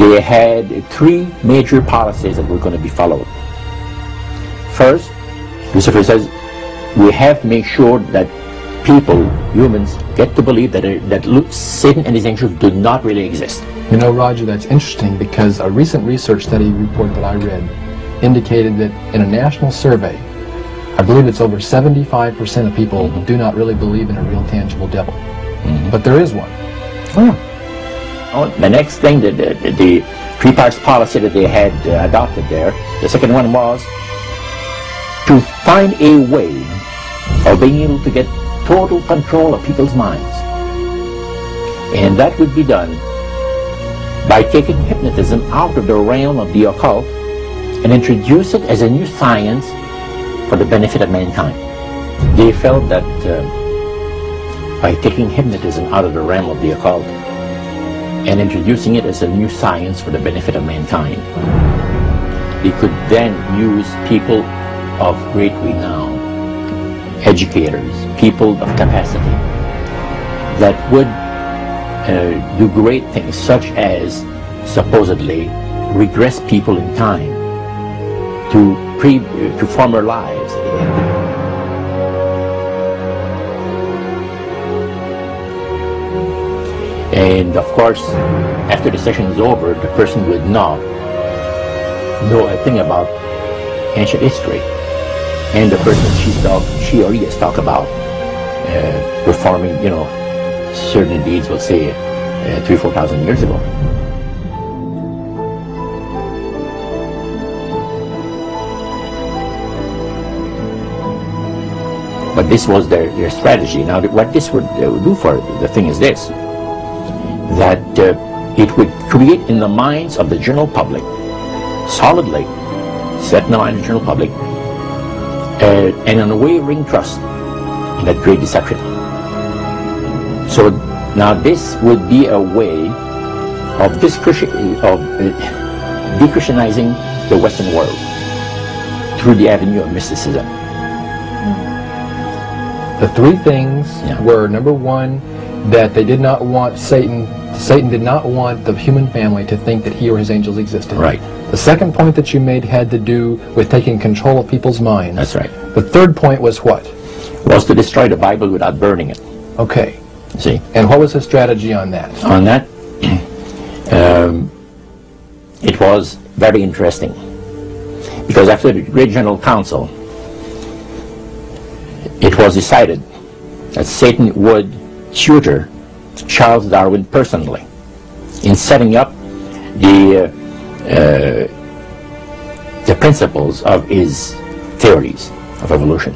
they had three major policies that were going to be followed. First, Lucifer says, we have to make sure that people, humans, get to believe that Satan and his angels do not really exist. You know, Roger, that's interesting because a recent research study report that I read indicated that in a national survey, I believe it's over 75% of people do not really believe in a real tangible devil. But there is one. Oh, the next thing, the three-parts policy that they had adopted there, the second one was to find a way of being able to get total control of people's minds. And that would be done by taking hypnotism out of the realm of the occult and introduce it as a new science for the benefit of mankind. They felt that by taking hypnotism out of the realm of the occult and introducing it as a new science for the benefit of mankind, they could then use people of great renown, educators, people of capacity, that would do great things, such as supposedly regress people in time to former lives. And of course, after the session is over, the person would not know a thing about ancient history. And the person she or he has talked about performing, you know, certain deeds, we'll say, 3,000 or 4,000 years ago. But this was their strategy. Now, what this would do for the thing is this, that it would create in the minds of the general public, solidly set in the mind of the general public, an unwavering trust in that great deception. So now this would be a way of de-Christianizing the Western world through the avenue of mysticism. The three things were, number one, that they did not want Satan did not want the human family to think that he or his angels existed. Right. The second point that you made had to do with taking control of people's minds. That's right. The third point was what? Was to destroy the Bible without burning it. Okay. See? And what was his strategy on that? On that, it was very interesting. Because after the Great General Council, it was decided that Satan would tutor Charles Darwin personally in setting up the principles of his theories of evolution.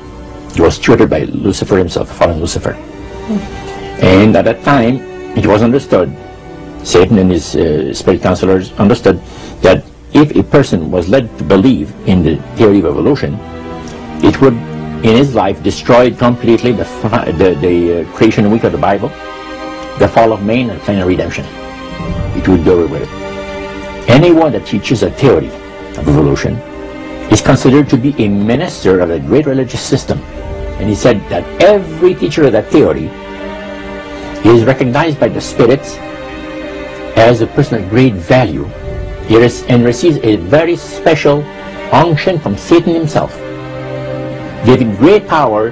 He was tutored by Lucifer himself, fallen Lucifer. And at that time, it was understood, Satan and his spirit counselors understood, that if a person was led to believe in the theory of evolution, it would, in his life, destroy completely the creation week of the Bible, the fall of man, and plan of redemption. It would do away with it. Anyone that teaches a theory of evolution is considered to be a minister of a great religious system. And he said that every teacher of that theory is recognized by the spirits as a person of great value. And receives a very special unction from Satan himself, giving great power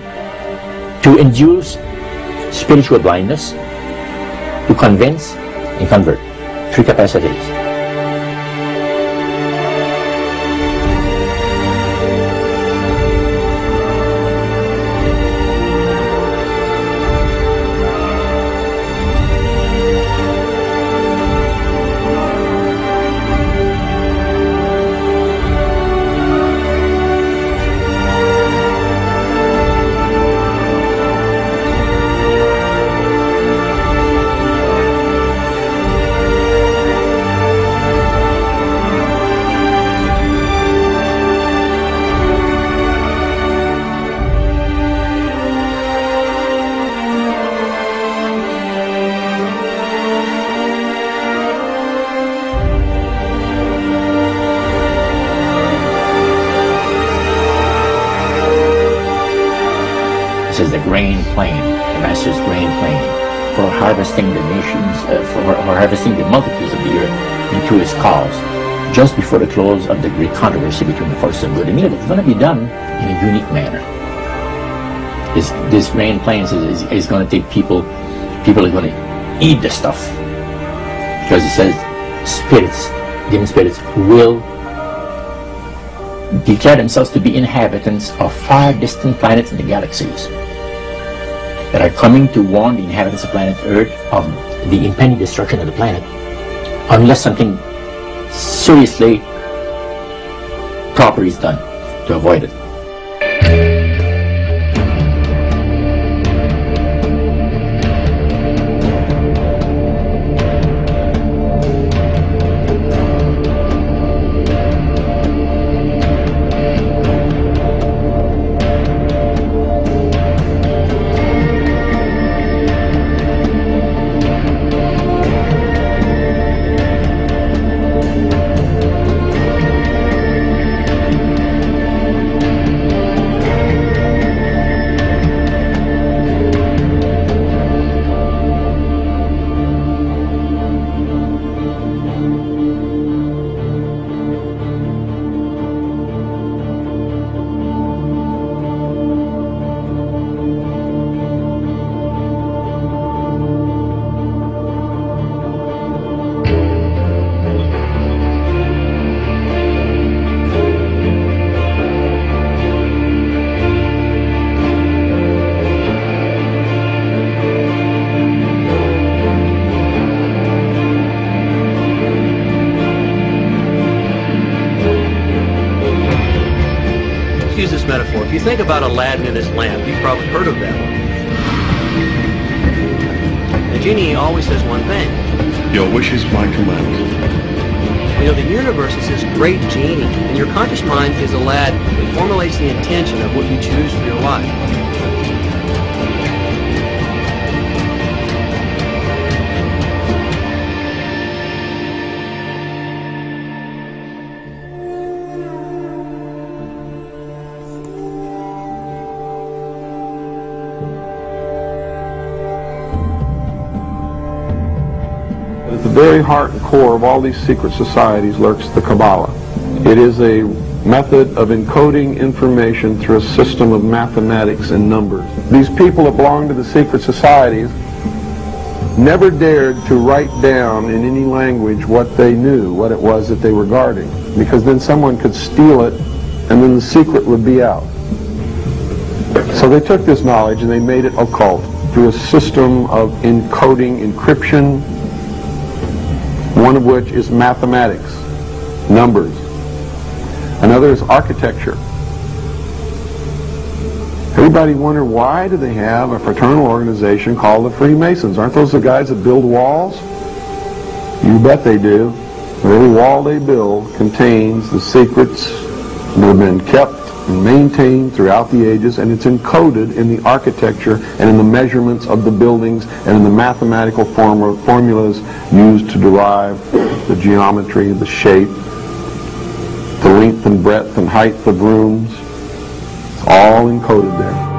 to induce spiritual blindness, to convince and convert. Three capacities. This is the grain plane, the master's grain plane. for harvesting the nations, for harvesting the multitudes of the earth into his cause, just before the close of the great controversy between the first and good and evil. It's going to be done in a unique manner. This main plan is going to take people are going to eat the stuff, because it says spirits, demon spirits, will declare themselves to be inhabitants of far distant planets in the galaxies that are coming to warn the inhabitants of planet Earth of the impending destruction of the planet, unless something seriously proper is done to avoid it. Use this metaphor. If you think about Aladdin and his lamp, you've probably heard of that one. The genie always says one thing. Your wish is my command. You know, the universe is this great genie, and your conscious mind is Aladdin. It formulates the intention of what you choose for your life. At the very heart and core of all these secret societies lurks the Kabbalah. It is a method of encoding information through a system of mathematics and numbers. These people that belong to the secret societies never dared to write down in any language what they knew, what it was that they were guarding, because then someone could steal it and then the secret would be out. So they took this knowledge and they made it occult through a system of encoding, encryption, one of which is mathematics, numbers. Another is architecture. Everybody wonder, why do they have a fraternal organization called the Freemasons? Aren't those the guys that build walls? You bet they do. Every wall they build contains the secrets that have been kept and maintained throughout the ages, and it's encoded in the architecture and in the measurements of the buildings and in the mathematical formulas used to derive the geometry, the shape, the length and breadth and height of rooms. It's all encoded there.